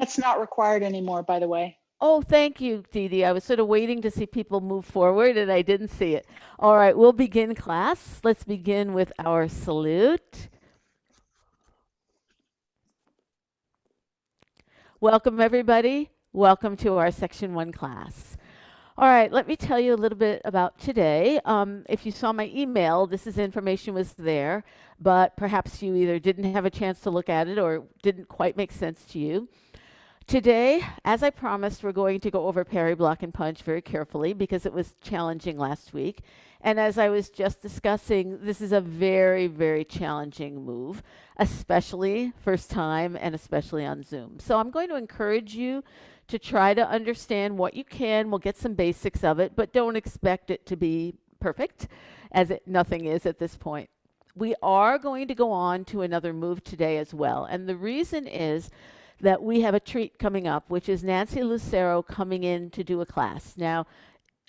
That's not required anymore, by the way. Oh, thank you, Dee Dee. I was sort of waiting to see people move forward and I didn't see it. All right, we'll begin class. Let's begin with our salute. Welcome, everybody. Welcome to our Section 1 class. All right, let me tell you a little bit about today. If you saw my email, this is information was there, but perhaps you either didn't have a chance to look at it or didn't quite make sense to you. Today, as I promised, we're going to go over parry, block, and punch very carefully because it was challenging last week. And as I was just discussing, this is a very, very challenging move, especially first time and especially on Zoom. So I'm going to encourage you to try to understand what you can. We'll get some basics of it, but don't expect it to be perfect, as nothing is at this point. We are going to go on to another move today as well. And the reason is that we have a treat coming up, which is Nancy Lucero coming in to do a class. Now,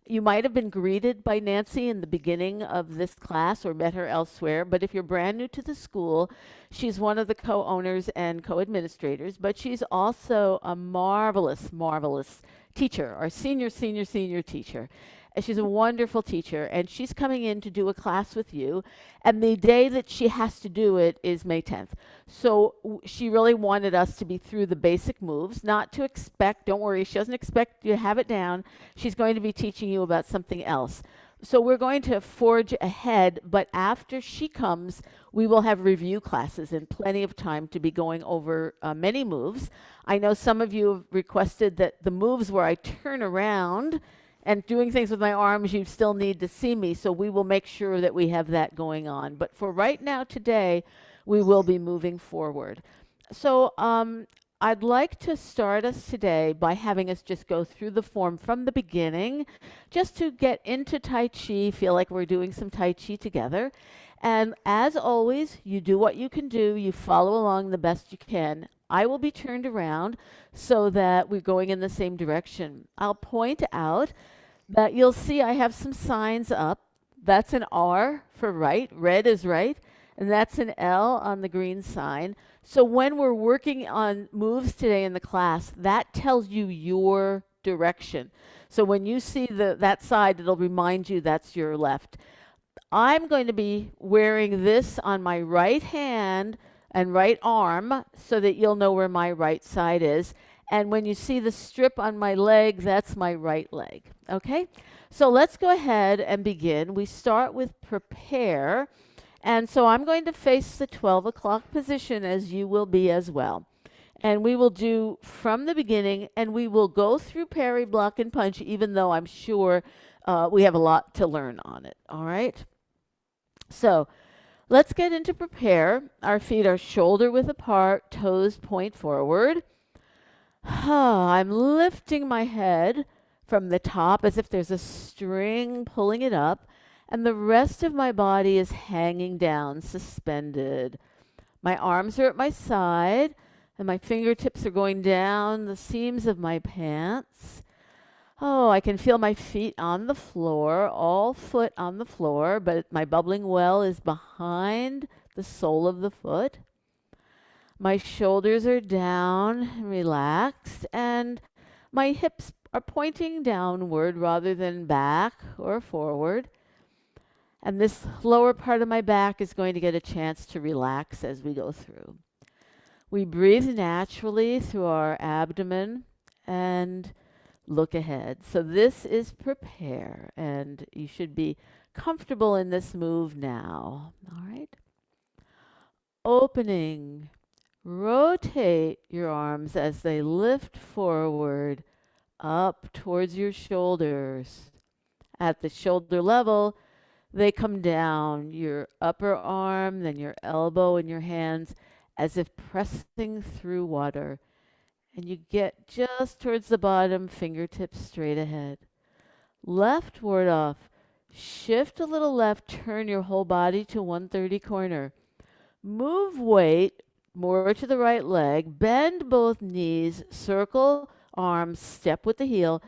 you might have been greeted by Nancy in the beginning of this class or met her elsewhere, but if you're brand new to the school, she's one of the co-owners and co-administrators, but she's also a marvelous, marvelous teacher, our senior teacher. And she's a wonderful teacher, and she's coming in to do a class with you. And the day that she has to do it is May 10th. So she really wanted us to be through the basic moves, not to expect, don't worry, she doesn't expect you to have it down. She's going to be teaching you about something else. So we're going to forge ahead, but after she comes, we will have review classes and plenty of time to be going over many moves. I know some of you have requested that the moves where I turn around and doing things with my arms, you still need to see me, so we will make sure that we have that going on. But for right now, today, we will be moving forward. So I'd like to start us today by having us just go through the form from the beginning, just to get into Tai Chi, feel like we're doing some Tai Chi together. And as always, you do what you can do, you follow along the best you can. I will be turned around so that we're going in the same direction. I'll point out that you'll see I have some signs up. That's an R for right, red is right, and that's an L on the green sign. So when we're working on moves today in the class, that tells you your direction. So when you see that side, it'll remind you that's your left. I'm going to be wearing this on my right hand and right arm so that you'll know where my right side is. And when you see the strip on my leg, that's my right leg. Okay? So let's go ahead and begin. We start with prepare. And so I'm going to face the 12 o'clock position as you will be as well. And we will do from the beginning and we will go through parry, block, and punch, even though I'm sure we have a lot to learn on it. All right? So let's get into prepare. Our feet are shoulder width apart, toes point forward. I'm lifting my head from the top as if there's a string pulling it up, and the rest of my body is hanging down, suspended. My arms are at my side, and my fingertips are going down the seams of my pants. Oh, I can feel my feet on the floor, all foot on the floor, but my bubbling well is behind the sole of the foot. My shoulders are down, relaxed, and my hips are pointing downward rather than back or forward. And this lower part of my back is going to get a chance to relax as we go through. We breathe naturally through our abdomen and look ahead. So this is prepare, and you should be comfortable in this move now. All right. Opening. Rotate your arms as they lift forward up towards your shoulders. At the shoulder level, they come down your upper arm, then your elbow and your hands as if pressing through water. And you get just towards the bottom, fingertips straight ahead. Leftward off. Shift a little left, turn your whole body to 130 corner. Move weight more to the right leg, bend both knees, circle arms, step with the heel,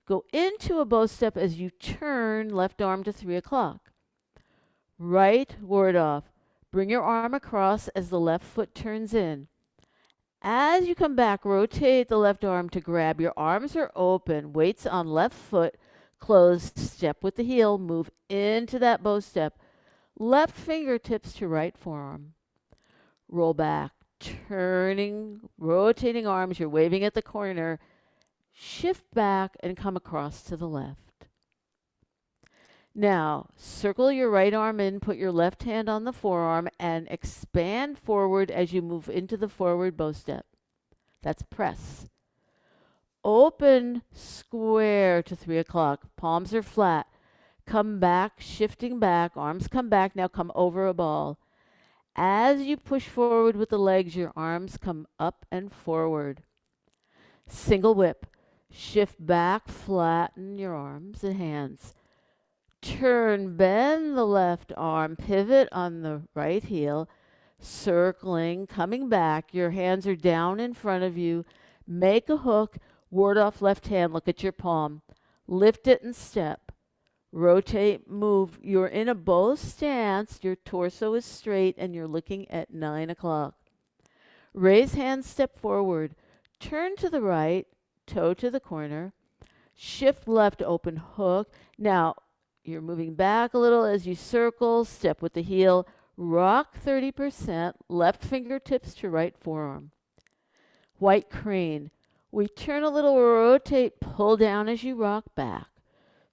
go into a bow step as you turn left arm to 3 o'clock. Right ward off. Bring your arm across as the left foot turns in. As you come back, rotate the left arm to grab. Your arms are open, weights on left foot, closed, step with the heel, move into that bow step. Left fingertips to right forearm. Roll back, turning, rotating arms. You're waving at the corner. Shift back and come across to the left. Now, circle your right arm in, put your left hand on the forearm, and expand forward as you move into the forward bow step. That's press. Open square to 3 o'clock. Palms are flat. Come back, shifting back. Arms come back. Now come over a ball. As you push forward with the legs, your arms come up and forward. Single whip. Shift back, flatten your arms and hands. Turn, bend the left arm, pivot on the right heel, circling, coming back. Your hands are down in front of you. Make a hook, ward off left hand, look at your palm. Lift it and step. Rotate, move. You're in a bow stance. Your torso is straight and you're looking at 9 o'clock. Raise hands, step forward. Turn to the right, toe to the corner. Shift left, open hook. Now, you're moving back a little as you circle, step with the heel, rock 30%, left fingertips to right forearm. White crane. We turn a little, rotate, pull down as you rock back.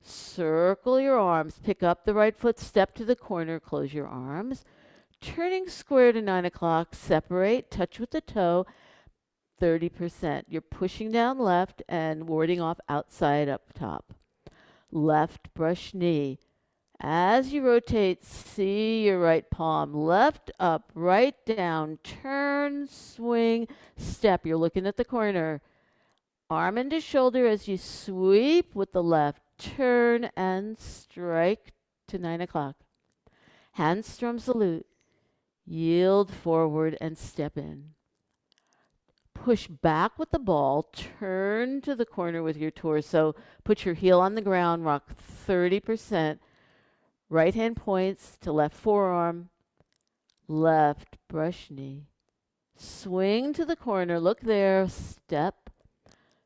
Circle your arms, pick up the right foot, step to the corner, close your arms. Turning square to 9 o'clock, separate, touch with the toe, 30%. You're pushing down left and warding off outside up top. Left brush knee. As you rotate, see your right palm. Left up, right down, turn, swing, step. You're looking at the corner. Arm into shoulder as you sweep with the left. Turn and strike to 9 o'clock. Hand strum salute. Yield forward and step in. Push back with the ball, turn to the corner with your torso, put your heel on the ground, rock 30%. Right hand points to left forearm, left brush knee. Swing to the corner, look there, step,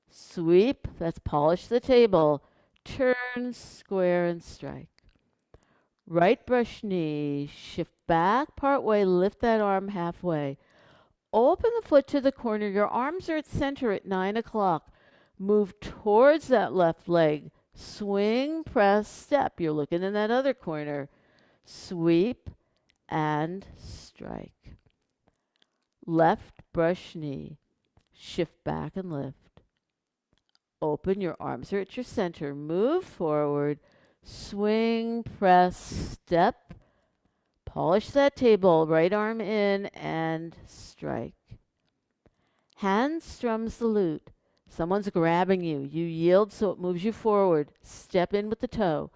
sweep, that's polish the table, turn, square, and strike. Right brush knee, shift back part way, lift that arm halfway. Open the foot to the corner. Your arms are at center at 9 o'clock. Move towards that left leg. Swing, press, step. You're looking in that other corner. Sweep and strike. Left brush knee. Shift back and lift. Open. Your arms are at your center. Move forward. Swing, press, step. Polish that table, right arm in and strike. Hand strum salute. Someone's grabbing you. You yield so it moves you forward. Step in with the toe.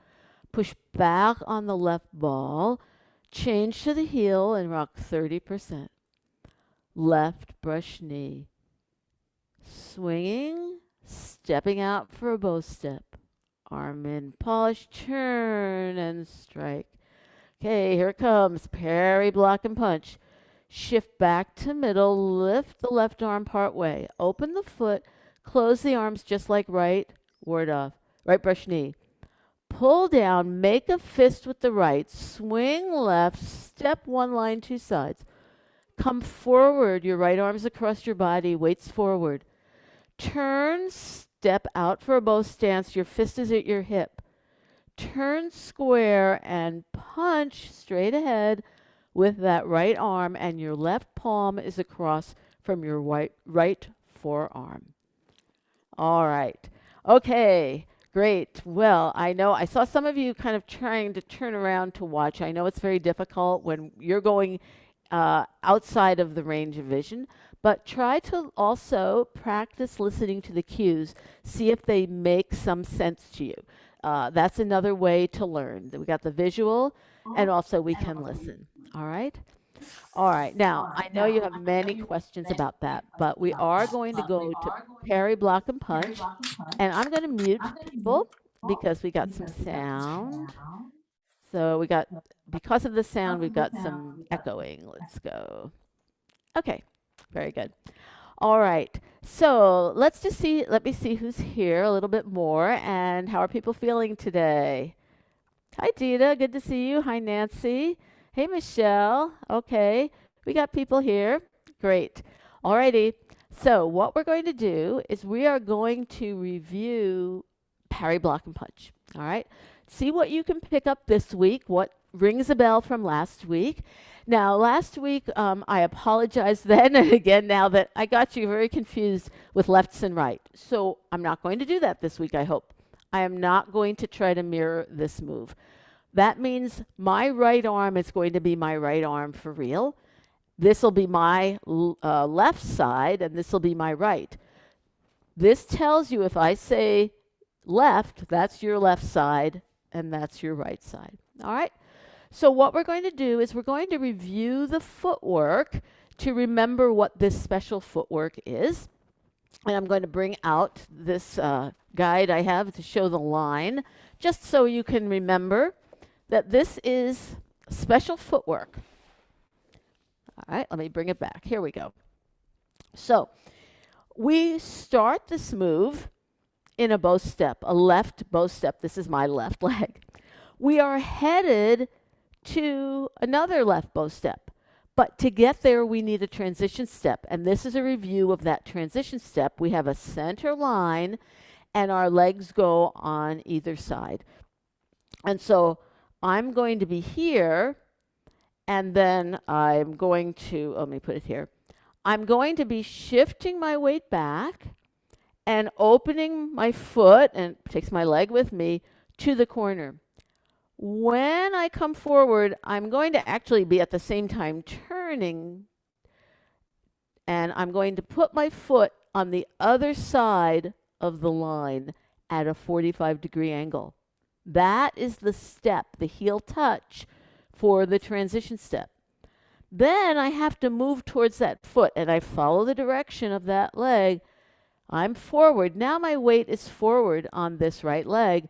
Push back on the left ball. Change to the heel and rock 30%. Left brush knee. Swinging, stepping out for a bow step. Arm in, polish, turn and strike. Okay, here it comes. Parry, block, and punch. Shift back to middle. Lift the left arm part way. Open the foot. Close the arms just like right. Ward off. Right brush knee. Pull down. Make a fist with the right. Swing left. Step one line, two sides. Come forward. Your right arm's across your body. Weights forward. Turn. Step out for a bow stance. Your fist is at your hip. Turn square and punch straight ahead with that right arm, and your left palm is across from your right forearm. All right. Okay, great. Well, I know I saw some of you kind of trying to turn around to watch. I know it's very difficult when you're going outside of the range of vision, but try to also practice listening to the cues. See if they make some sense to you. That's another way to learn. We got the visual, and also we can listen. All right? All right. Now, I know you have many questions about that, but we are going to go to parry, block, and punch. And I'm going to mute people because we got some sound. So because of the sound, we've got some echoing. Let's go. Okay. Very good. All right. So let's just see, let me see who's here a little bit more and how are people feeling today? Hi, Dita. Good to see you. Hi, Nancy. Hey, Michelle. Okay. We got people here. Great. Alrighty. So what we're going to do is we are going to review parry, block, and punch. All right. See what you can pick up this week, what rings a bell from last week. Now, last week, I apologize then and again now that I got you very confused with lefts and right. So I'm not going to do that this week, I hope. I am not going to try to mirror this move. That means my right arm is going to be my right arm for real. This will be my left side, and this will be my right. This tells you if I say left, that's your left side, and that's your right side. All right? So what we're going to do is we're going to review the footwork to remember what this special footwork is. And I'm going to bring out this guide I have to show the line, just so you can remember that this is special footwork. All right, let me bring it back. Here we go. So we start this move in a bow step, a left bow step. This is my left leg. We are headed to another left bow step. But to get there, we need a transition step. And this is a review of that transition step. We have a center line, and our legs go on either side. And so I'm going to be here, and then I'm going to, let me put it here. I'm going to be shifting my weight back and opening my foot, and it takes my leg with me, to the corner. When I come forward, I'm going to actually be at the same time turning, and I'm going to put my foot on the other side of the line at a 45-degree angle. That is the step, the heel touch for the transition step. Then I have to move towards that foot, and I follow the direction of that leg. I'm forward. Now my weight is forward on this right leg.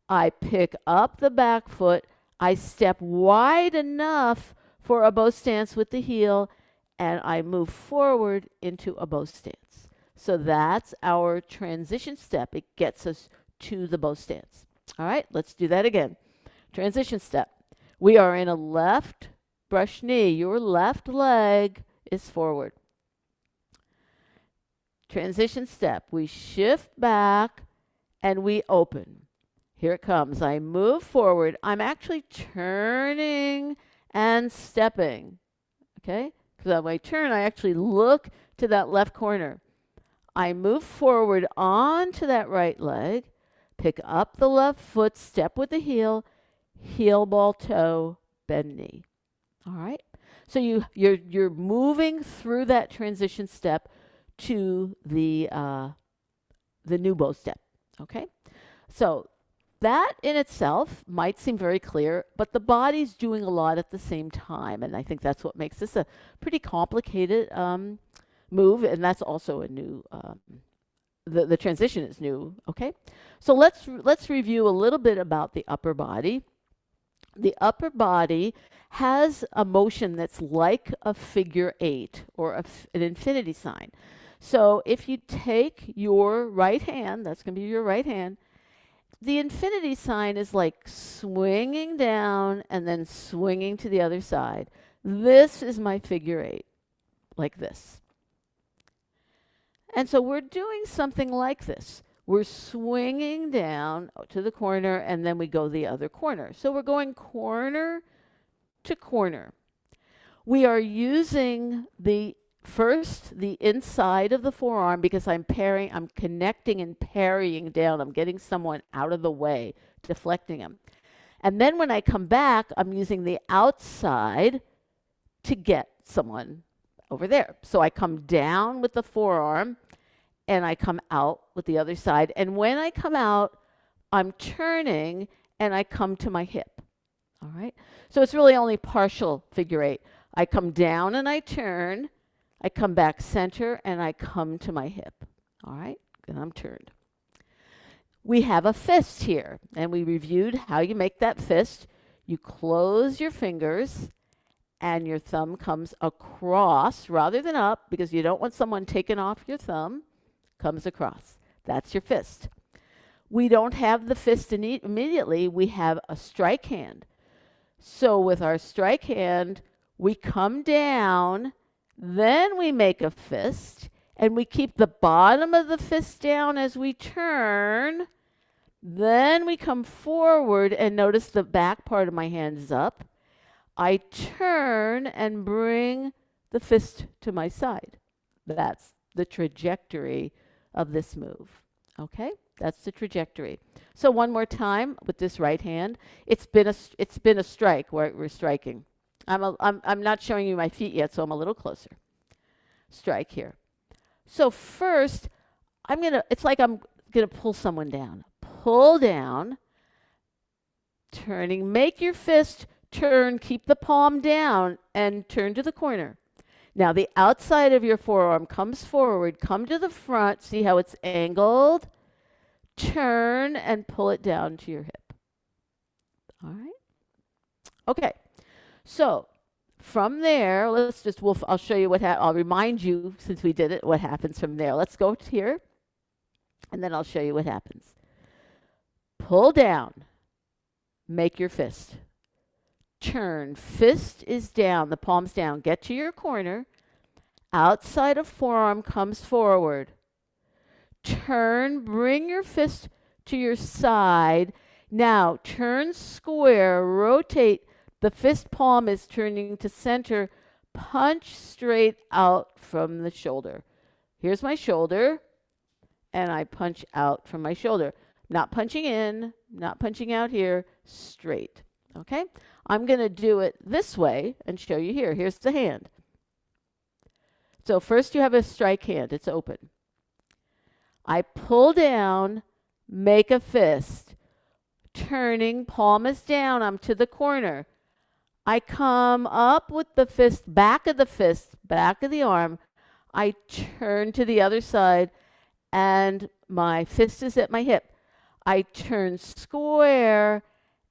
I pick up the back foot, I step wide enough for a bow stance with the heel, and I move forward into a bow stance. So that's our transition step. It gets us to the bow stance. All right, let's do that again. Transition step. We are in a left brush knee. Your left leg is forward. Transition step. We shift back and we open. Here it comes. I move forward. I'm actually turning and stepping. Okay? Because when I turn, I actually look to that left corner. I move forward onto that right leg, pick up the left foot, step with the heel, heel ball toe, bend knee. All right? So you're moving through that transition step to the new bow step. Okay? So that in itself might seem very clear, but the body's doing a lot at the same time, and I think that's what makes this a pretty complicated move, and that's also a new, the transition is new, okay? So let's review a little bit about the upper body. The upper body has a motion that's like a figure 8 or an infinity sign. So if you take your right hand, that's going to be your right hand, the infinity sign is like swinging down and then swinging to the other side. This is my figure 8, like this. And so we're doing something like this. We're swinging down to the corner, and then we go the other corner. So we're going corner to corner. We are using the inside of the forearm because I'm connecting and parrying down. I'm getting someone out of the way, deflecting them. And then when I come back, I'm using the outside to get someone over there. So I come down with the forearm and I come out with the other side. And when I come out, I'm turning and I come to my hip. All right? So it's really only partial figure 8. I come down and I turn. I come back center and I come to my hip. All right? And I'm turned. We have a fist here, and we reviewed how you make that fist. You close your fingers and your thumb comes across rather than up because you don't want someone taking off your thumb, comes across. That's your fist. We don't have the fist immediately. We have a strike hand. So with our strike hand, we come down, then we make a fist, and we keep the bottom of the fist down as we turn. Then we come forward and notice the back part of my hand is up. I turn and bring the fist to my side. That's the trajectory of this move. Okay? That's the trajectory. So one more time with this right hand. It's been a strike where we're striking. I'm not showing you my feet yet, so I'm a little closer. Strike here. So first, it's like I'm gonna pull someone down. Pull down, turning, make your fist turn, keep the palm down, and turn to the corner. Now the outside of your forearm comes forward, come to the front, see how it's angled? Turn and pull it down to your hip. All right? Okay, so from there, I'll show you I'll remind you, since we did it, what happens from there. Let's go to here, and then I'll show you what happens. Pull down, make your fist. Turn, fist is down, the palm's down. Get to your corner. Outside of forearm comes forward. Turn, bring your fist to your side. Now turn square, rotate. The fist palm is turning to center. Punch straight out from the shoulder. Here's my shoulder, and I punch out from my shoulder. Not punching in, not punching out here, straight. Okay? I'm going to do it this way and show you here. Here's the hand. So first you have a strike hand. It's open. I pull down, make a fist. Turning, palm is down. I'm to the corner. I come up with the fist, back of the arm. I turn to the other side, and my fist is at my hip. I turn square,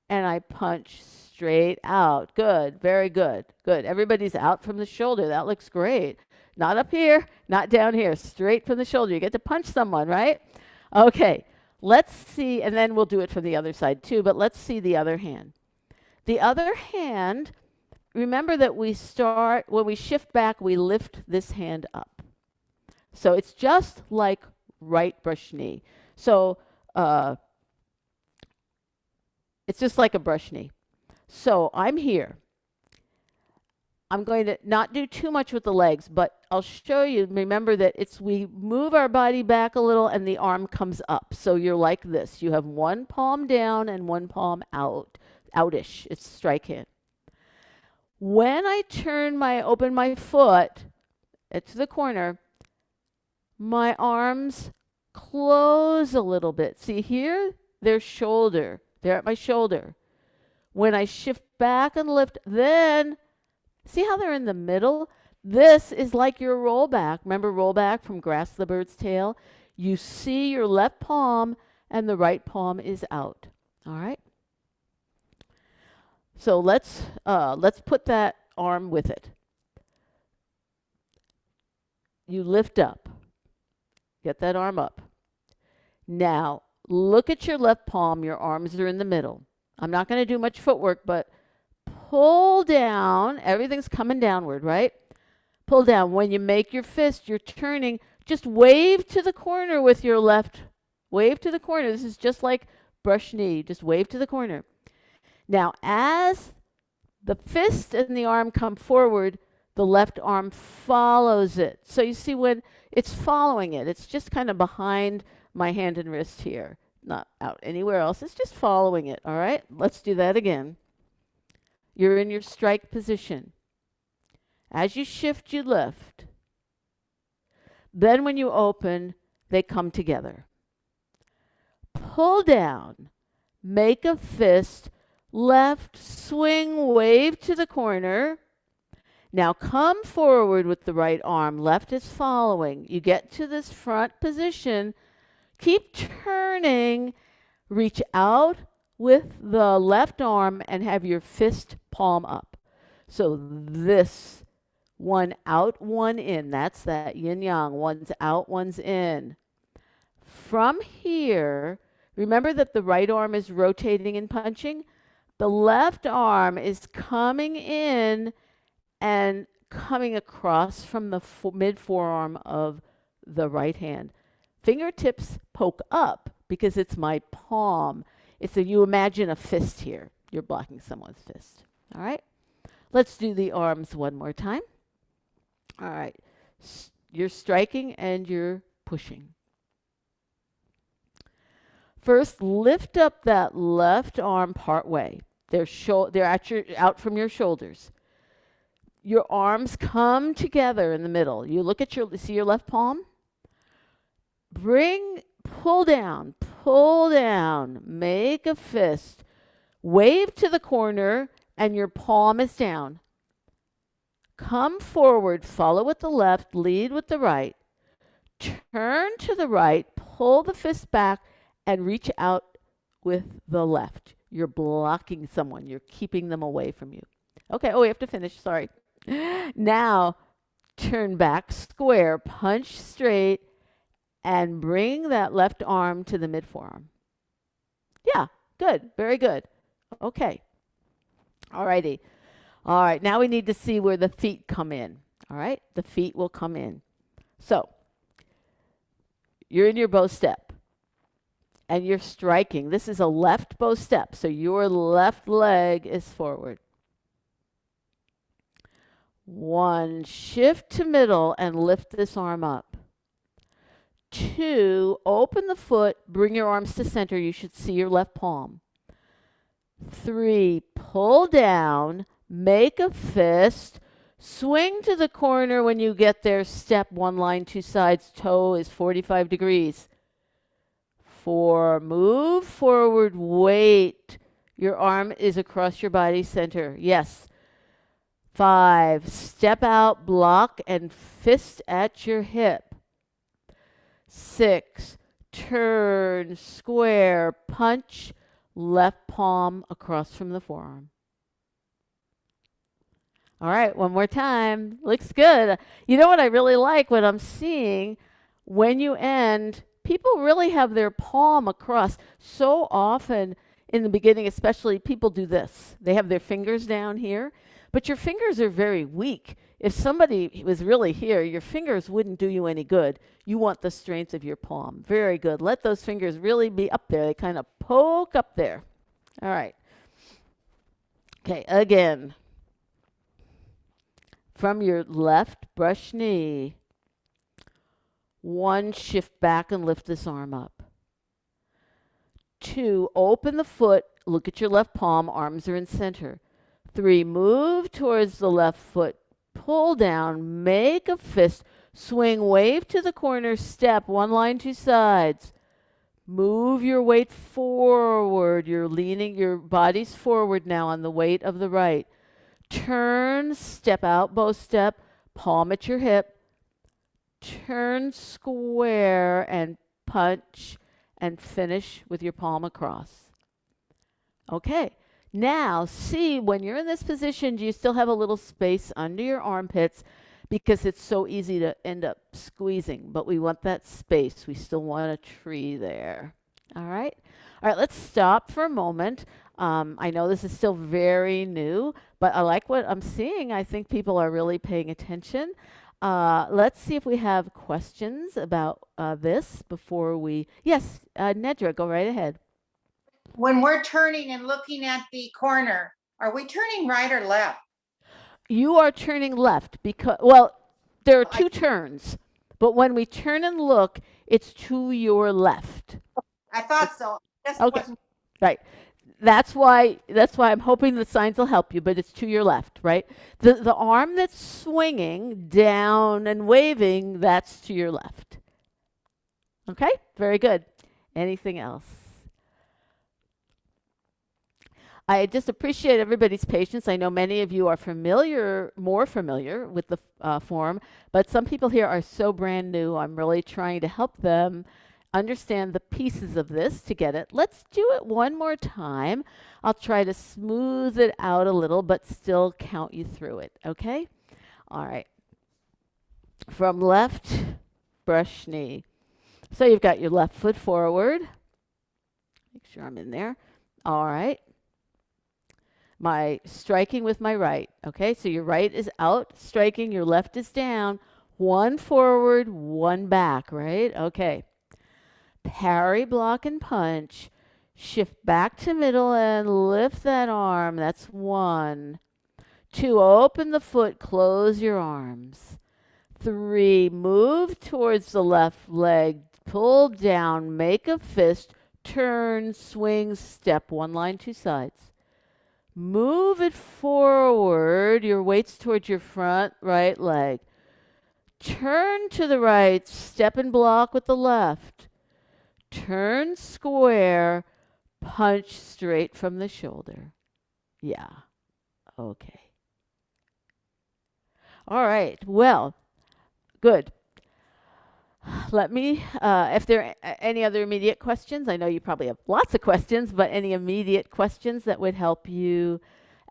and I punch straight out. Good, very good, good. Everybody's out from the shoulder. That looks great. Not up here, not down here, straight from the shoulder. You get to punch someone, right? Okay, let's see, and then we'll do it from the other side too, but let's see the other hand. The other hand, remember that when we shift back, we lift this hand up. So it's just like right brush knee. So it's just like a brush knee. So I'm here. I'm going to not do too much with the legs, but I'll show you. Remember that we move our body back a little and the arm comes up. So you're like this. You have one palm down and one palm outish. It's strike hand. When I open my foot to the corner, my arms close a little bit. See here? They're shoulder. They're at my shoulder. When I shift back and lift, then see how they're in the middle? This is like your rollback. Remember rollback from Grass the Bird's Tail? You see your left palm and the right palm is out. All right? So let's put that arm with it. You lift up. Get that arm up. Now, look at your left palm. Your arms are in the middle. I'm not going to do much footwork, but pull down. Everything's coming downward, right? Pull down. When you make your fist, you're turning. Just wave to the corner with your left. Wave to the corner. This is just like brush knee. Just wave to the corner. Now, as the fist and the arm come forward, the left arm follows it. So you see when it's following it, it's just kind of behind my hand and wrist here. Not out anywhere else. It's just following it. All right? Let's do that again. You're in your strike position. As you shift, you lift. Then when you open, they come together. Pull down. Make a fist. Left, swing, wave to the corner. Now come forward with the right arm. Left is following. You get to this front position. Keep turning. Reach out with the left arm and have your fist palm up. So this one out, one in. That's that yin yang. One's out, one's in. From here, remember that the right arm is rotating and punching. The left arm is coming in and coming across from the mid forearm of the right hand. Fingertips poke up because it's my palm. It's a, you imagine a fist here. You're blocking someone's fist. All right. Let's do the arms one more time. All right. You're striking and you're pushing. First, lift up that left arm part way. They're out from your shoulders. Your arms come together in the middle. You look at see your left palm? Pull down, make a fist. Wave to the corner and your palm is down. Come forward, follow with the left, lead with the right. Turn to the right, pull the fist back and reach out with the left. You're blocking someone. You're keeping them away from you. Okay, oh, we have to finish, sorry. Now, turn back square, punch straight, and bring that left arm to the mid forearm. Yeah, good, very good. Okay, all righty. All right, now we need to see where the feet come in. All right, the feet will come in. So, you're in your bow step, and you're striking. This is a left bow step, so your left leg is forward. 1, shift to middle and lift this arm up. 2, open the foot, bring your arms to center. You should see your left palm. 3, pull down, make a fist, swing to the corner. When you get there, step 1 line, 2 sides, toe is 45 degrees. 4, move forward, wait. Your arm is across your body center. Yes. 5, step out, block, and fist at your hip. 6, turn, square, punch, left palm across from the forearm. All right, one more time. Looks good. You know what I really like, what I'm seeing, when you end, people really have their palm across. So often in the beginning, especially, people do this. They have their fingers down here. But your fingers are very weak. If somebody was really here, your fingers wouldn't do you any good. You want the strength of your palm. Very good. Let those fingers really be up there. They kind of poke up there. All right. Okay, again. From your left brush knee, 1, shift back and lift this arm up. 2, open the foot, look at your left palm, arms are in center. 3, move towards the left foot, pull down, make a fist, swing, wave to the corner, step, 1 line, 2 sides. Move your weight forward. You're leaning, your body's forward now on the weight of the right. Turn, step out, bow step, palm at your hip. Turn square and punch and finish with your palm across. Okay. Now, see, when you're in this position, do you still have a little space under your armpits? Because it's so easy to end up squeezing, but we want that space. We still want a tree there. All right? All right, let's stop for a moment. I know this is still very new, but I like what I'm seeing. I think people are really paying attention. Let's see if we have questions about this before we... Yes, Nedra, go right ahead. When we're turning and looking at the corner, are we turning right or left? You are turning left because, well, there are 2 turns, but when we turn and look, it's to your left. I thought so. Okay, right. That's why I'm hoping the signs will help you, but it's to your left, right? The arm that's swinging down and waving, that's to your left. Okay, very good. Anything else? I just appreciate everybody's patience. I know many of you are more familiar with the form, but some people here are so brand new. I'm really trying to help them understand the pieces of this to get it. Let's do it one more time. I'll try to smooth it out a little, but still count you through it, okay? All right. From left, brush knee. So you've got your left foot forward. Make sure I'm in there. All right. My striking with my right. Okay, so your right is out, striking, your left is down. One forward, one back, right? Okay. Parry, block, and punch. Shift back to middle and lift that arm. That's 1. 2, open the foot, close your arms. 3, move towards the left leg, pull down, make a fist, turn, swing, step, 1 line, 2 sides. Move it forward, your weight's towards your front right leg. Turn to the right, step and block with the left. Turn square, punch straight from the shoulder. Yeah, okay. All right, well, good. Let me, if there are any other immediate questions, I know you probably have lots of questions, but any immediate questions that would help you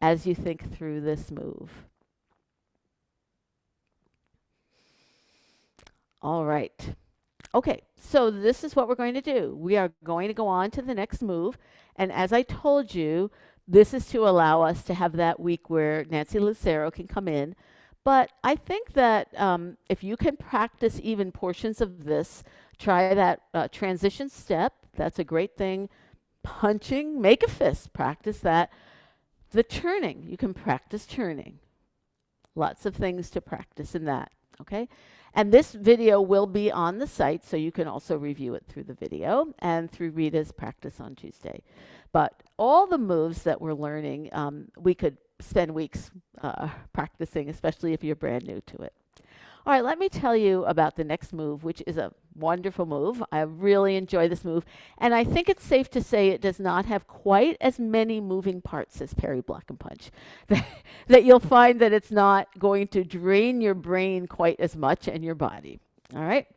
as you think through this move? All right. Okay, so this is what we're going to do. We are going to go on to the next move. And as I told you, this is to allow us to have that week where Nancy Lucero can come in. But I think that if you can practice even portions of this, try that transition step. That's a great thing. Punching, make a fist, practice that. The turning, you can practice turning. Lots of things to practice in that, okay? And this video will be on the site, so you can also review it through the video and through Rita's practice on Tuesday. But all the moves that we're learning, we could spend weeks practicing, especially if you're brand new to it. All right, let me tell you about the next move, which is a wonderful move. I really enjoy this move, and I think it's safe to say it does not have quite as many moving parts as parry, block, and punch. That you'll find that it's not going to drain your brain quite as much and your body. All right,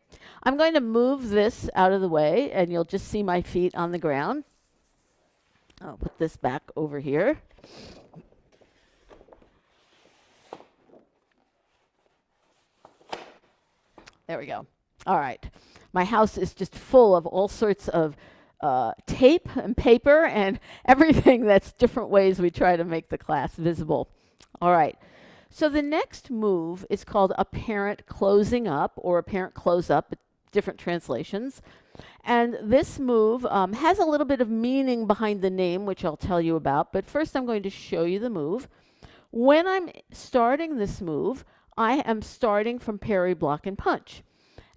I'm going to move this out of the way, and you'll just see my feet on the ground. I'll put this back over here. There we go. All right. My house is just full of all sorts of tape and paper and everything that's different ways we try to make the class visible. All right. So the next move is called apparent closing up or apparent close up, different translations. And this move has a little bit of meaning behind the name, which I'll tell you about. But first I'm going to show you the move. When I'm starting this move, I am starting from parry, block, and punch.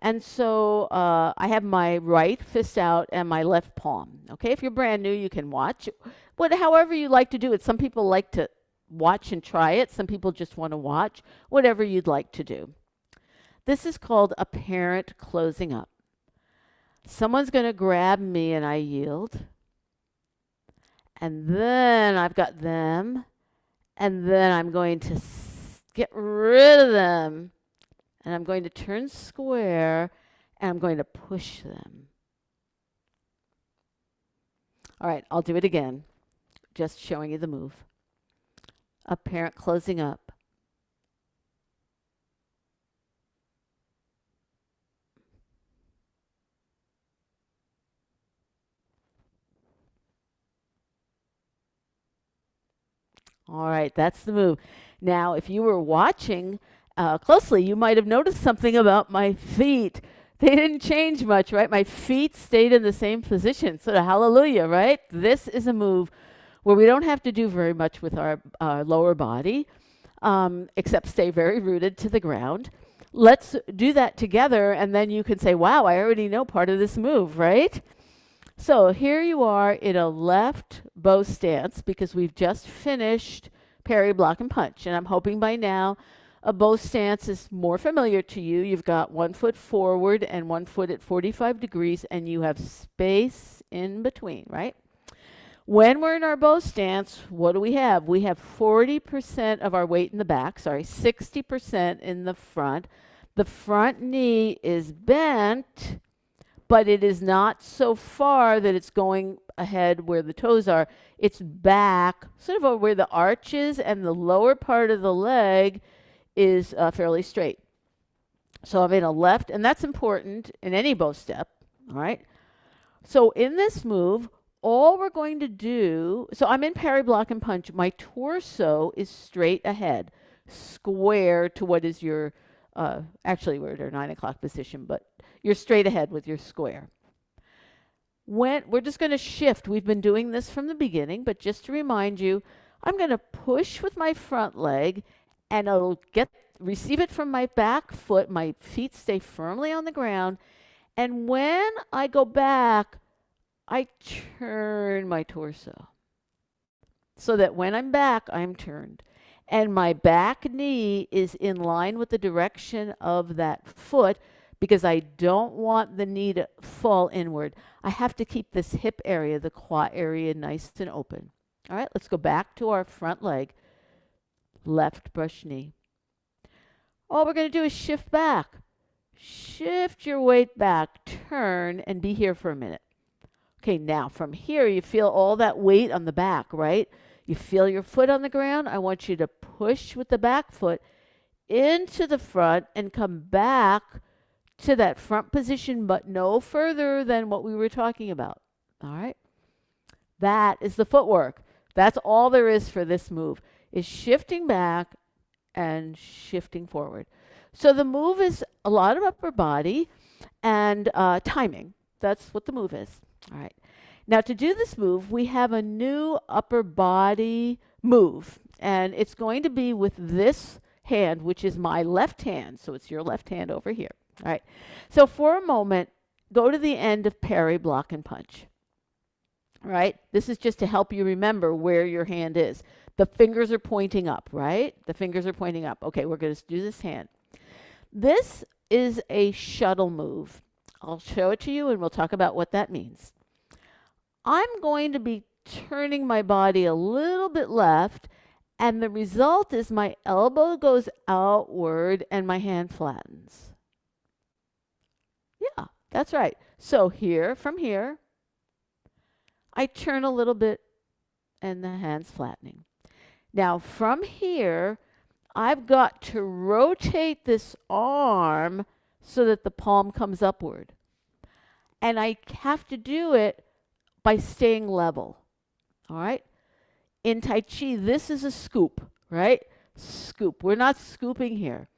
And so I have my right fist out and my left palm. Okay, if you're brand new, you can watch. However you like to do it. Some people like to watch and try it. Some people just want to watch. Whatever you'd like to do. This is called apparent closing up. Someone's going to grab me and I yield. And then I've got them. And then I'm going to get rid of them, and I'm going to turn square, and I'm going to push them. All right, I'll do it again, just showing you the move. Apparent closing up. All right, that's the move. Now, if you were watching closely, you might have noticed something about my feet. They didn't change much, right? My feet stayed in the same position. So hallelujah, right? This is a move where we don't have to do very much with our lower body, except stay very rooted to the ground. Let's do that together, and then you can say, wow, I already know part of this move, right? So here you are in a left bow stance because we've just finished parry, block, and punch. And I'm hoping by now a bow stance is more familiar to you. You've got 1 foot forward and 1 foot at 45 degrees, and you have space in between, right? When we're in our bow stance, what do we have? We have 40% of our weight in the back, 60% in the front. The front knee is bent, but it is not so far that it's going ahead where the toes are. It's back, sort of over where the arch is, and the lower part of the leg is fairly straight. So I'm in a left, and that's important in any bow step, all right? So in this move, all we're going to do, so I'm in parry, block, and punch. My torso is straight ahead, square to what is your, actually we're at our 9 o'clock position, but you're straight ahead with your square. We're just going to shift. We've been doing this from the beginning, but just to remind you, I'm going to push with my front leg, and I'll receive it from my back foot. My feet stay firmly on the ground. And when I go back, I turn my torso so that when I'm back, I'm turned. And my back knee is in line with the direction of that foot because I don't want the knee to fall inward. I have to keep this hip area, the quad area, nice and open. All right, let's go back to our front leg. Left brush knee. All we're going to do is shift back. Shift your weight back, turn, and be here for a minute. Okay, now from here, you feel all that weight on the back, right? You feel your foot on the ground. I want you to push with the back foot into the front and come back to that front position, but no further than what we were talking about. All right? That is the footwork. That's all there is for this move, is shifting back and shifting forward. So the move is a lot of upper body and timing. That's what the move is. All right. Now to do this move, we have a new upper body move, and it's going to be with this hand, which is my left hand. So it's your left hand over here. All right. So for a moment, go to the end of parry, block, and punch. All right. This is just to help you remember where your hand is. The fingers are pointing up, right? The fingers are pointing up. Okay, we're going to do this hand. This is a shuttle move. I'll show it to you and we'll talk about what that means. I'm going to be turning my body a little bit left, and the result is my elbow goes outward and my hand flattens. Yeah, that's right. So here, from here, I turn a little bit and the hand's flattening. Now from here, I've got to rotate this arm so that the palm comes upward. And I have to do it by staying level. All right? In Tai Chi, this is a scoop, right? Scoop. We're not scooping here.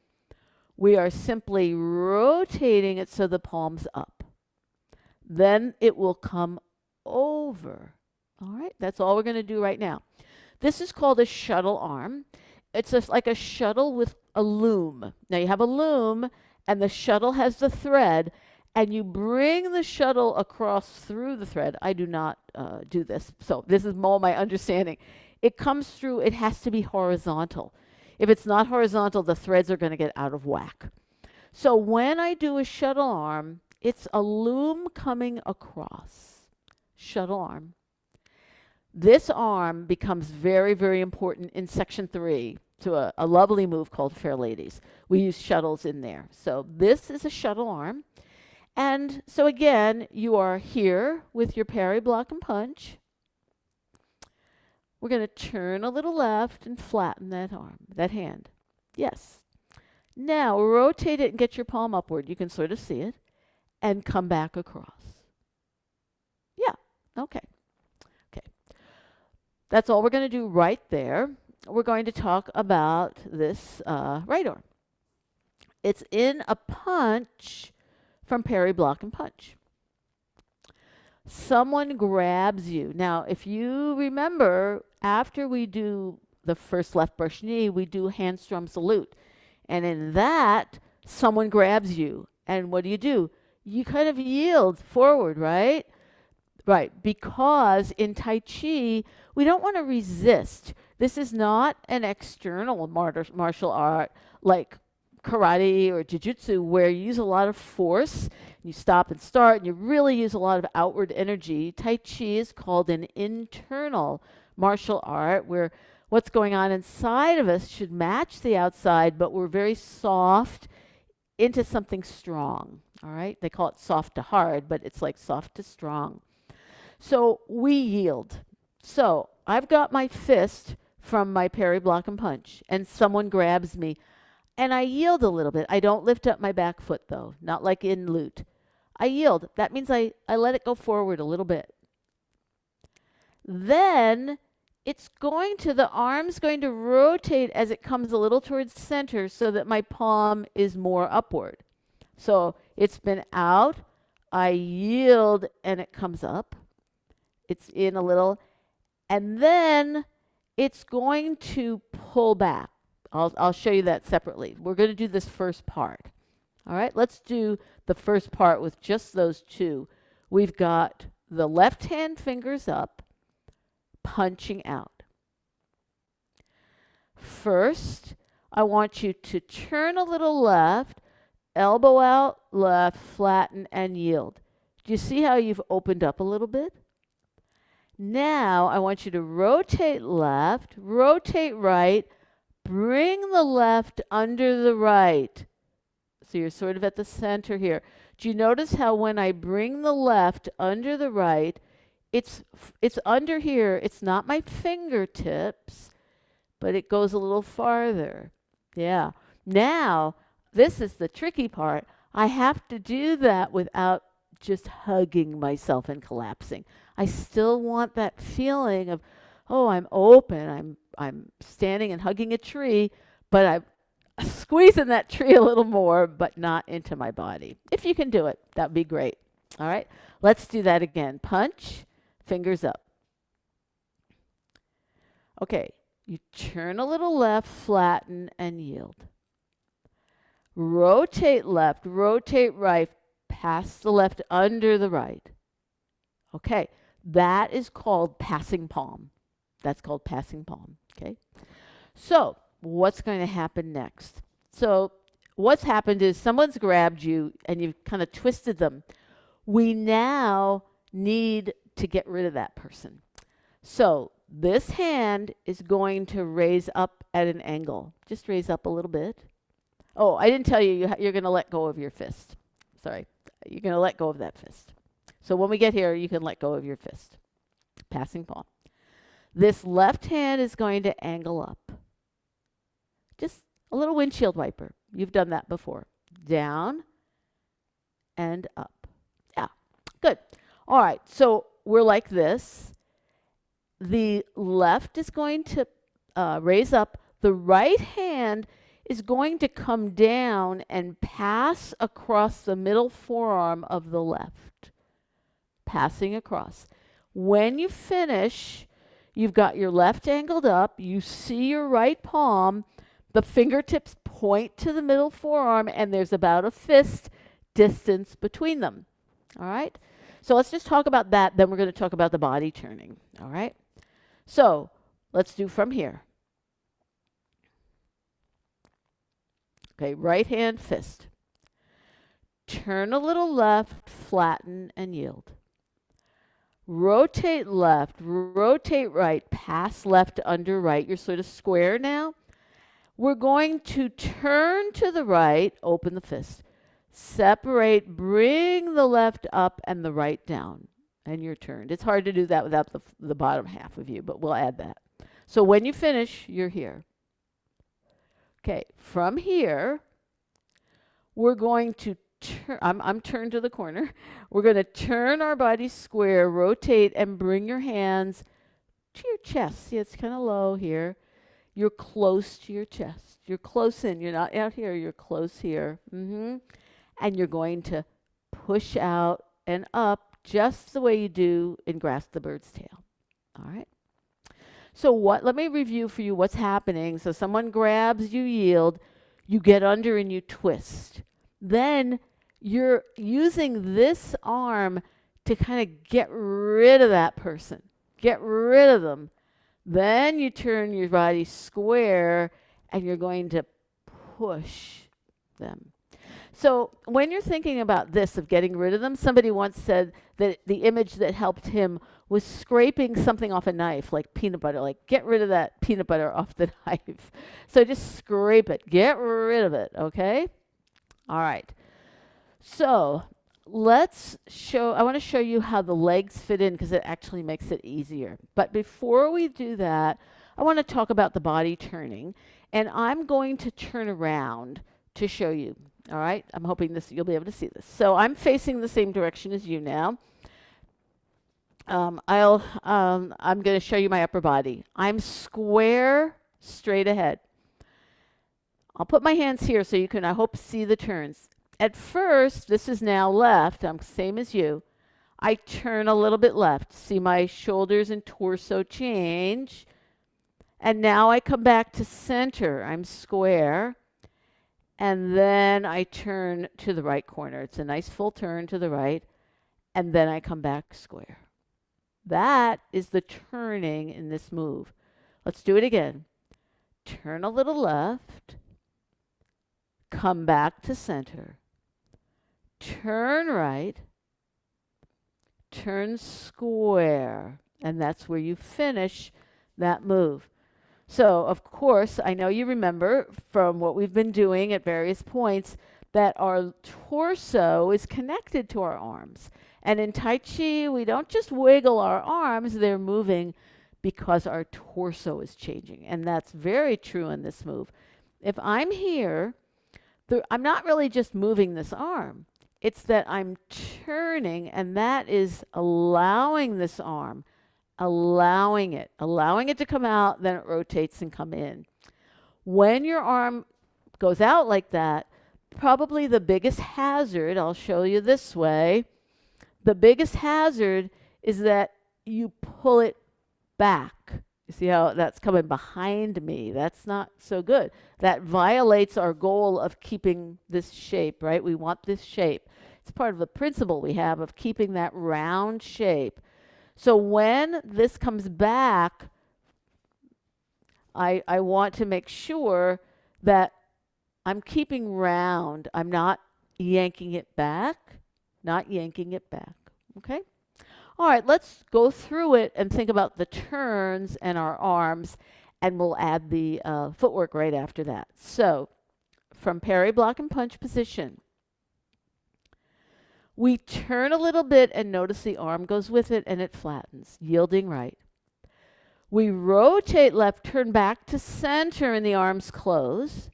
We are simply rotating it so the palm's up. Then it will come over. All right? That's all we're going to do right now. This is called a shuttle arm. It's like a shuttle with a loom. Now you have a loom and the shuttle has the thread, and you bring the shuttle across through the thread. I do not do this, so this is more my understanding. It comes through, it has to be horizontal. If it's not horizontal, the threads are going to get out of whack. So when I do a shuttle arm, it's a loom coming across. Shuttle arm. This arm becomes very, very important in section 3 to a lovely move called Fair Ladies. We use shuttles in there. So this is a shuttle arm. And so again, you are here with your parry, block, and punch. We're going to turn a little left and flatten that arm, that hand. Yes. Now rotate it and get your palm upward. You can sort of see it. And come back across. Yeah. Okay. That's all we're going to do right there. We're going to talk about this right arm. It's in a punch from parry, block, and punch. Someone grabs you. Now, if you remember, after we do the first left brush knee, we do handstrom salute. And in that, someone grabs you. And what do? You kind of yield forward, right? Right, because in Tai Chi, we don't want to resist. This is not an external martial art like karate or jiu-jitsu where you use a lot of force, you stop and start, and you really use a lot of outward energy. Tai Chi is called an internal martial art where what's going on inside of us should match the outside, but we're very soft into something strong. All right. They call it soft to hard, but it's like soft to strong. So we yield. So I've got my fist from my parry, block, and punch, and someone grabs me, and I yield a little bit. I don't lift up my back foot, though, not like in loot. I yield. That means I let it go forward a little bit. Then the arm's going to rotate as it comes a little towards center so that my palm is more upward. So it's been out, I yield, and it comes up. It's in a little, and then it's going to pull back. I'll show you that separately. We're going to do this first part. All right, let's do the first part with just those two. We've got the left hand fingers up, punching out. First, I want you to turn a little left, elbow out, left, flatten, and yield. Do you see how you've opened up a little bit? Now, I want you to rotate left, rotate right, bring the left under the right. So you're sort of at the center here. Do you notice how when I bring the left under the right, it's under here. It's not my fingertips, but it goes a little farther. Yeah. Now, this is the tricky part. I have to do that without just hugging myself and collapsing. I still want that feeling of, oh, I'm open. I'm standing and hugging a tree, but I'm squeezing that tree a little more, but not into my body. If you can do it, that'd be great. All right. Let's do that again. Punch. Fingers up. Okay, you turn a little left, flatten, and yield. Rotate left, rotate right, pass the left under the right. Okay, that is called passing palm. That's called passing palm, okay? So, what's going to happen next? So, what's happened is someone's grabbed you and you've kind of twisted them. We now need to get rid of that person. So this hand is going to raise up at an angle. Just raise up a little bit. Oh, I didn't tell you, you're going to let go of your fist. Sorry. You're going to let go of that fist. So when we get here, you can let go of your fist. Passing palm. This left hand is going to angle up. Just a little windshield wiper. You've done that before. Down and up. Yeah, good. All right, so we're like this. The left is going to raise up. The right hand is going to come down and pass across the middle forearm of the left. Passing across. When you finish, you've got your left angled up. You see your right palm. The fingertips point to the middle forearm, and there's about a fist distance between them. All right? So let's just talk about that. Then we're going to talk about the body turning. All right? So let's do from here. Okay, right hand fist. Turn a little left, flatten, and yield. Rotate left, rotate right, pass left under right. You're sort of square now. We're going to turn to the right, open the fist. Separate, bring the left up and the right down. And you're turned. It's hard to do that without the bottom half of you, but we'll add that. So when you finish, you're here. Okay, from here, we're going to turn. I'm turned to the corner. We're going to turn our body square, rotate, and bring your hands to your chest. See, it's kind of low here. You're close to your chest. You're close in. You're not out here. You're close here. And you're going to push out and up just the way you do in Grasp the Bird's Tail. All right. So let me review for you what's happening. So someone grabs, you yield, you get under and you twist. Then you're using this arm to kind of get rid of that person. Get rid of them. Then you turn your body square and you're going to push them. So when you're thinking about this of getting rid of them, somebody once said that the image that helped him was scraping something off a knife, like peanut butter, like get rid of that peanut butter off the knife. So just scrape it, get rid of it, okay? All right. So I want to show you how the legs fit in because it actually makes it easier. But before we do that, I want to talk about the body turning. And I'm going to turn around to show you. All right. I'm hoping you'll be able to see this. So I'm facing the same direction as you now. I'm going to show you my upper body. I'm square straight ahead. I'll put my hands here so you can, I hope, see the turns. At first, this is now left. I'm same as you. I turn a little bit left. See my shoulders and torso change. And now I come back to center. I'm square. And then I turn to the right corner. It's a nice full turn to the right. And then I come back square. That is the turning in this move. Let's do it again. Turn a little left. Come back to center. Turn right. Turn square. And that's where you finish that move. So, of course, I know you remember from what we've been doing at various points that our torso is connected to our arms. And in Tai Chi, we don't just wiggle our arms, they're moving because our torso is changing. And that's very true in this move. If I'm here, I'm not really just moving this arm. It's that I'm turning, and that is allowing this arm, allowing it to come out, then it rotates and come in. When your arm goes out like that, probably the biggest hazard, I'll show you this way, the biggest hazard is that you pull it back. You see how that's coming behind me? That's not so good. That violates our goal of keeping this shape, right? We want this shape. It's part of the principle we have of keeping that round shape. So when this comes back, I want to make sure that I'm keeping round. I'm not yanking it back, okay? All right, let's go through it and think about the turns and our arms, and we'll add the footwork right after that. So from parry, block, and punch position, we turn a little bit and notice the arm goes with it and it flattens, yielding right. We rotate left, turn back to center, and the arms close.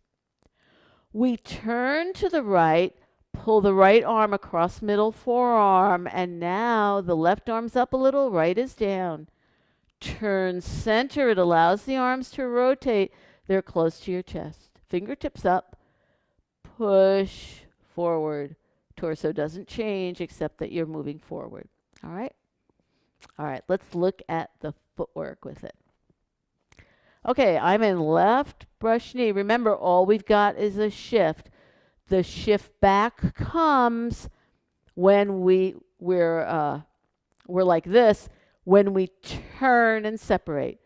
We turn to the right, pull the right arm across middle forearm, and now the left arm's up a little, right is down. Turn center, it allows the arms to rotate. They're close to your chest. Fingertips up, push forward. Torso doesn't change except that you're moving forward. All right? All right, let's look at the footwork with it. Okay, I'm in left brush knee. Remember, all we've got is a shift. The shift back comes when we're like this, when we turn and separate.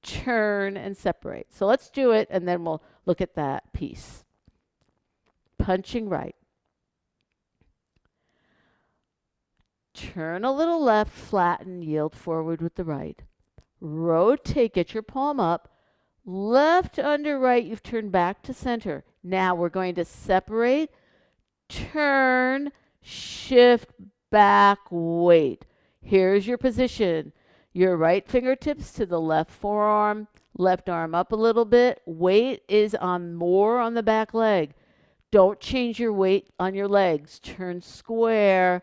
Turn and separate. So let's do it, and then we'll look at that piece. Punching right. Turn a little left, flatten, yield forward with the right. Rotate, get your palm up. Left under right, you've turned back to center. Now we're going to separate, turn, shift, back, wait. Here's your position. Your right fingertips to the left forearm, left arm up a little bit. Weight is more on the back leg. Don't change your weight on your legs. Turn square,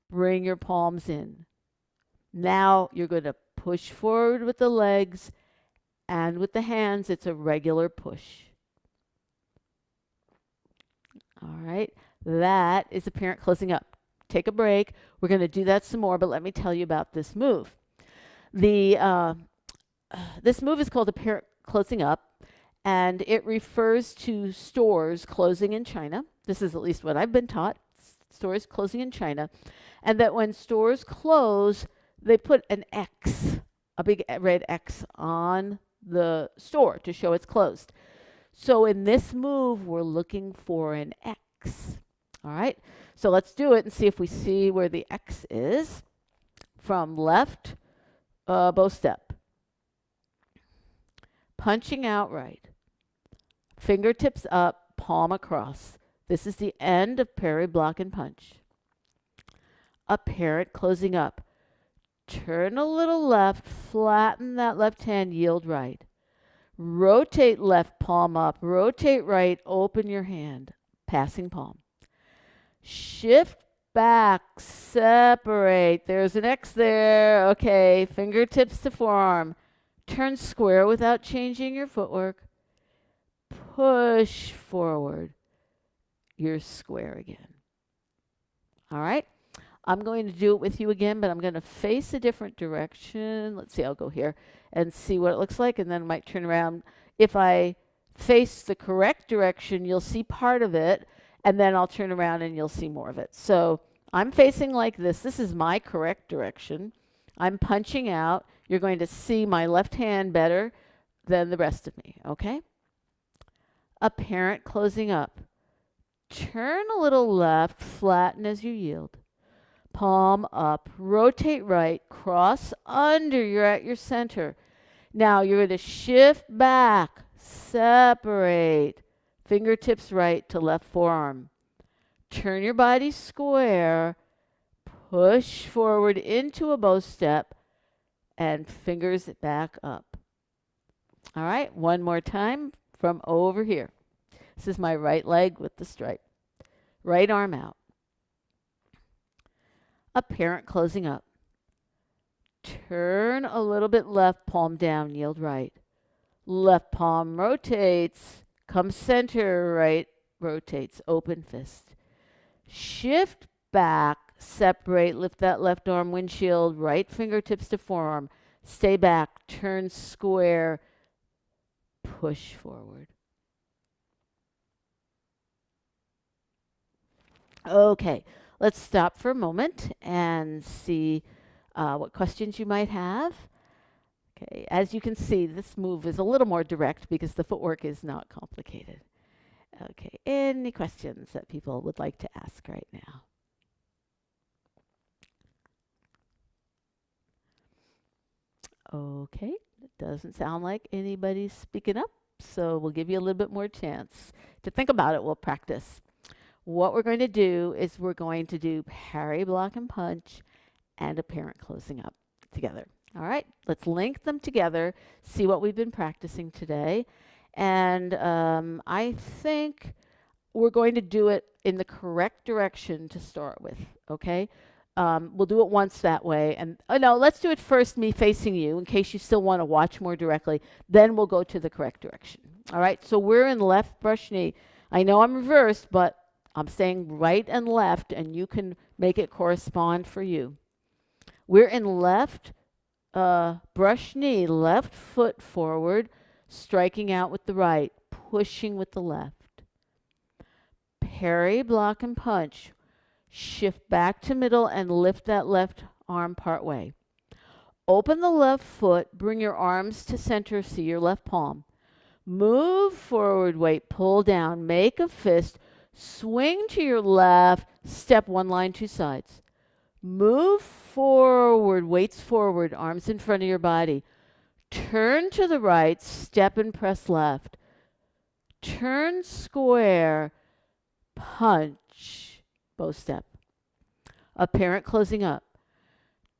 bring your palms in. Now you're going to push forward with the legs, and with the hands, it's a regular push. All right, that is apparent closing up. Take a break. We're going to do that some more, but let me tell you about this move. This move is called apparent closing up, and it refers to stores closing in China. This is at least what I've been taught, stores closing in China, and that when stores close, they put an X, a big red X on the store to show it's closed. So in this move, we're looking for an X. All right, so let's do it and see if we see where the X is. From left, bow step. Punching out right. Fingertips up, palm across. This is the end of parry, block, and punch. Apparent closing up. Turn a little left, flatten that left hand, yield right. Rotate left palm up, rotate right, open your hand, passing palm. Shift back, separate. There's an X there. Okay, fingertips to forearm. Turn square without changing your footwork. Push forward. You're square again. All right. I'm going to do it with you again, but I'm going to face a different direction. Let's see, I'll go here and see what it looks like, and then I might turn around. If I face the correct direction, you'll see part of it, and then I'll turn around and you'll see more of it. So I'm facing like this. This is my correct direction. I'm punching out. You're going to see my left hand better than the rest of me, okay? Apparent closing up. Turn a little left, flatten as you yield. Palm up, rotate right, cross under, you're at your center. Now you're going to shift back, separate, fingertips right to left forearm. Turn your body square, push forward into a bow step, and fingers back up. All right, one more time from over here. This is my right leg with the stripe. Right arm out. Apparent closing up. Turn a little bit left, palm down, yield right. Left palm rotates, come center, right rotates, open fist. Shift back, separate, lift that left arm windshield, right fingertips to forearm. Stay back, turn square, push forward. Okay, let's stop for a moment and see what questions you might have. Okay, as you can see, this move is a little more direct because the footwork is not complicated. Okay, any questions that people would like to ask right now? Okay, it doesn't sound like anybody's speaking up, so we'll give you a little bit more chance to think about it. We'll practice. What we're going to do is we're going to do parry, block, and punch, and apparent closing up together. All right, let's link them together, see what we've been practicing today. And I think we're going to do it in the correct direction to start with, okay? We'll do it once that way. And no, let's do it first, me facing you, in case you still want to watch more directly. Then we'll go to the correct direction. All right, so we're in left brush knee. I know I'm reversed, but I'm saying right and left, and you can make it correspond for you. We're in left brush knee, left foot forward, striking out with the right, pushing with the left. Parry, block, and punch. Shift back to middle and lift that left arm part way. Open the left foot, bring your arms to center, see your left palm. Move forward, weight, pull down, make a fist, swing to your left, step one line, two sides. Move forward, weights forward, arms in front of your body. Turn to the right, step and press left. Turn square, punch, bow step. Apparent closing up.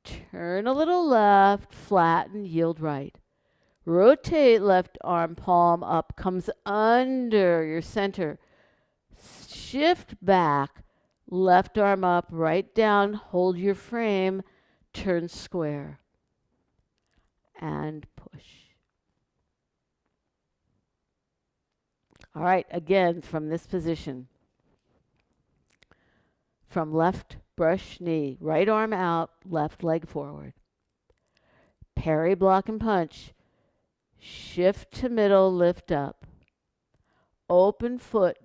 Turn a little left, flatten, yield right. Rotate left arm, palm up, comes under your center. Shift back, left arm up, right down, hold your frame, turn square, and push. All right, again from this position. From left brush knee, right arm out, left leg forward. Parry, block, and punch. Shift to middle, lift up. Open foot,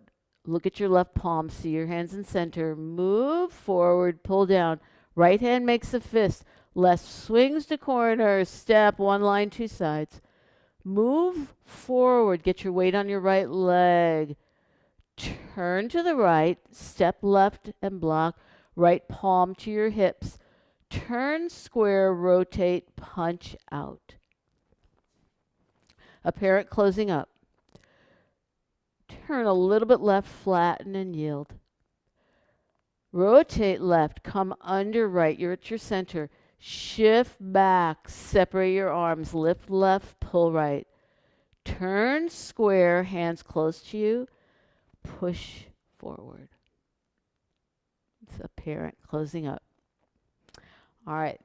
look at your left palm, see your hands in center. Move forward, pull down. Right hand makes a fist. Left swings to corner, step, one line, two sides. Move forward, get your weight on your right leg. Turn to the right, step left and block. Right palm to your hips. Turn square, rotate, punch out. Apparent closing up. turn a little bit left, flatten and yield. Rotate left, come under right. You're at your center. Shift back, separate your arms, lift left, pull right. Turn square, hands close to you, push forward. It's apparent, closing up. All right.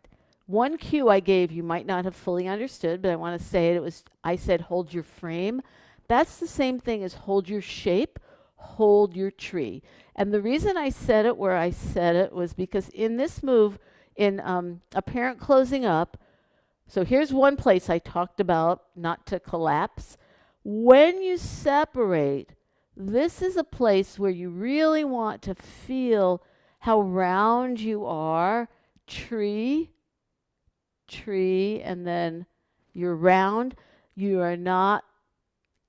One cue I gave you might not have fully understood, but I want to say it. I said hold your frame. That's the same thing as hold your shape, hold your tree. And the reason I said it where I said it was because in this move, in apparent closing up, so here's one place I talked about not to collapse. When you separate, this is a place where you really want to feel how round you are. Tree, and then you're round. You are not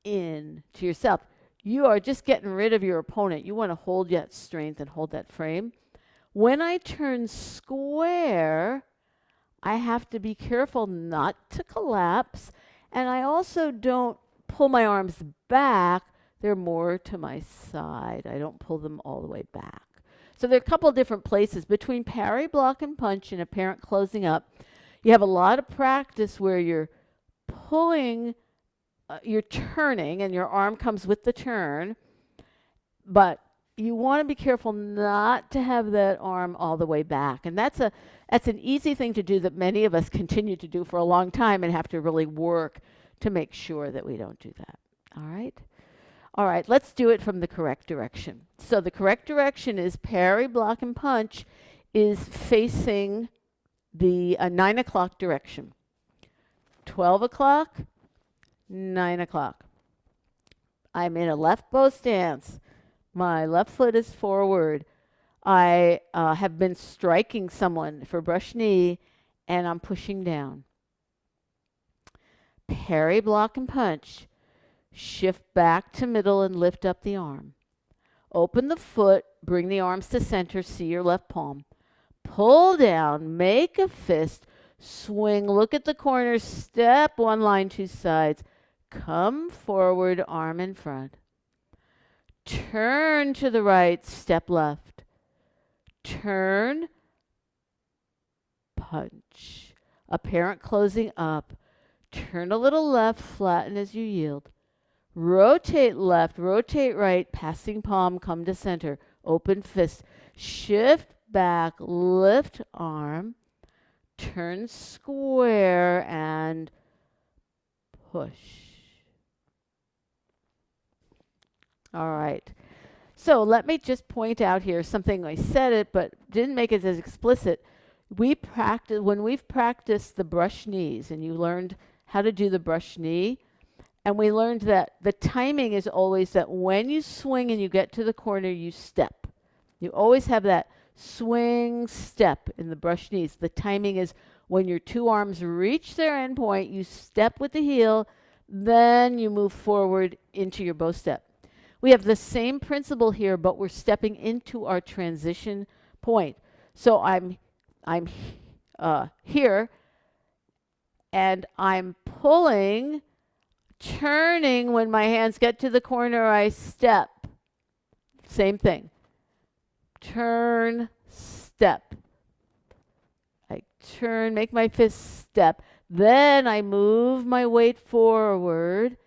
in to yourself. You are just getting rid of your opponent. You want to hold that strength and hold that frame. When I turn square, I have to be careful not to collapse. And I also don't pull my arms back. They're more to my side. I don't pull them all the way back. So there are a couple different places. Between parry, block, and punch and apparent closing up, you have a lot of practice where you're pulling, you're turning, and your arm comes with the turn. But you want to be careful not to have that arm all the way back. And that's an easy thing to do that many of us continue to do for a long time and have to really work to make sure that we don't do that. All right? All right, let's do it from the correct direction. So the correct direction is parry, block, and punch is facing the 9 o'clock direction. 12 o'clock, 9 o'clock. I'm in a left bow stance. My left foot is forward. I have been striking someone for brush knee, and I'm pushing down. Parry, block, and punch. Shift back to middle and lift up the arm. Open the foot, bring the arms to center, see your left palm. Pull down, make a fist, swing, look at the corner, step one line, two sides. Come forward, arm in front. Turn to the right, step left. Turn, punch. Apparent closing up. Turn a little left, flatten as you yield. Rotate left, rotate right, passing palm, come to center. Open fist. Shift back, lift arm. Turn square and push. All right. So let me just point out here something. I said it, but didn't make it as explicit. When we've practiced the brush knees, and you learned how to do the brush knee, and we learned that the timing is always that when you swing and you get to the corner, you step. You always have that swing, step in the brush knees. The timing is when your two arms reach their end point, you step with the heel, then you move forward into your bow step. We have the same principle here, but we're stepping into our transition point. So I'm here, and I'm pulling, turning. When my hands get to the corner, I step. Same thing. Turn, step. I turn, make my fist step. Then I move my weight forward,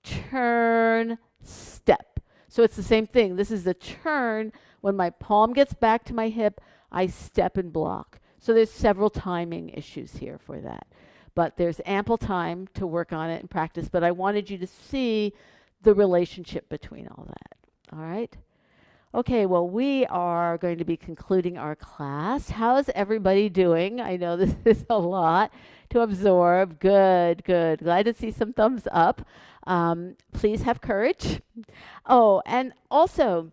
turn, step. So it's the same thing. This is the turn. When my palm gets back to my hip, I step and block. So there's several timing issues here for that. But there's ample time to work on it and practice. But I wanted you to see the relationship between all that. All right? Okay, well, we are going to be concluding our class. How's everybody doing? I know this is a lot to absorb. Good, good. Glad to see some thumbs up. Please have courage. Oh, and also,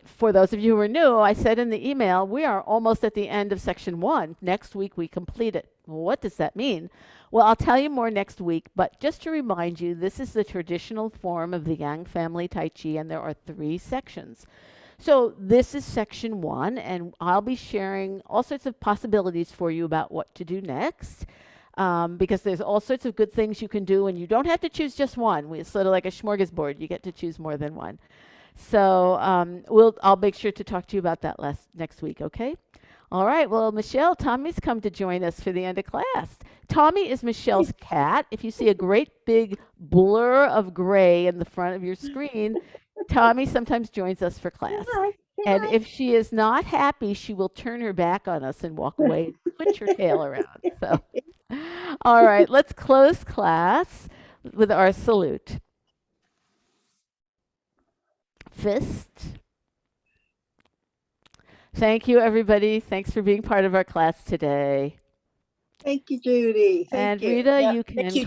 for those of you who are new, I said in the email, we are almost at the end of section 1. Next week, we complete it. Well, what does that mean? Well, I'll tell you more next week, but just to remind you, this is the traditional form of the Yang family Tai Chi, and there are 3 sections. So this is section 1, and I'll be sharing all sorts of possibilities for you about what to do next. because there's all sorts of good things you can do, and you don't have to choose just one. It's sort of like a smorgasbord. You get to choose more than one. So I'll make sure to talk to you about that next week, okay? All right, well, Michelle, Tommy's come to join us for the end of class. Tommy is Michelle's cat. If you see a great big blur of gray in the front of your screen, Tommy sometimes joins us for class. And if she is not happy, she will turn her back on us and walk away and twitch her tail around. So, all right, let's close class with our salute. Fist. Thank you, everybody. Thanks for being part of our class today. Thank you, Judy. And Thank you. Rita, Yeah, you thank can you,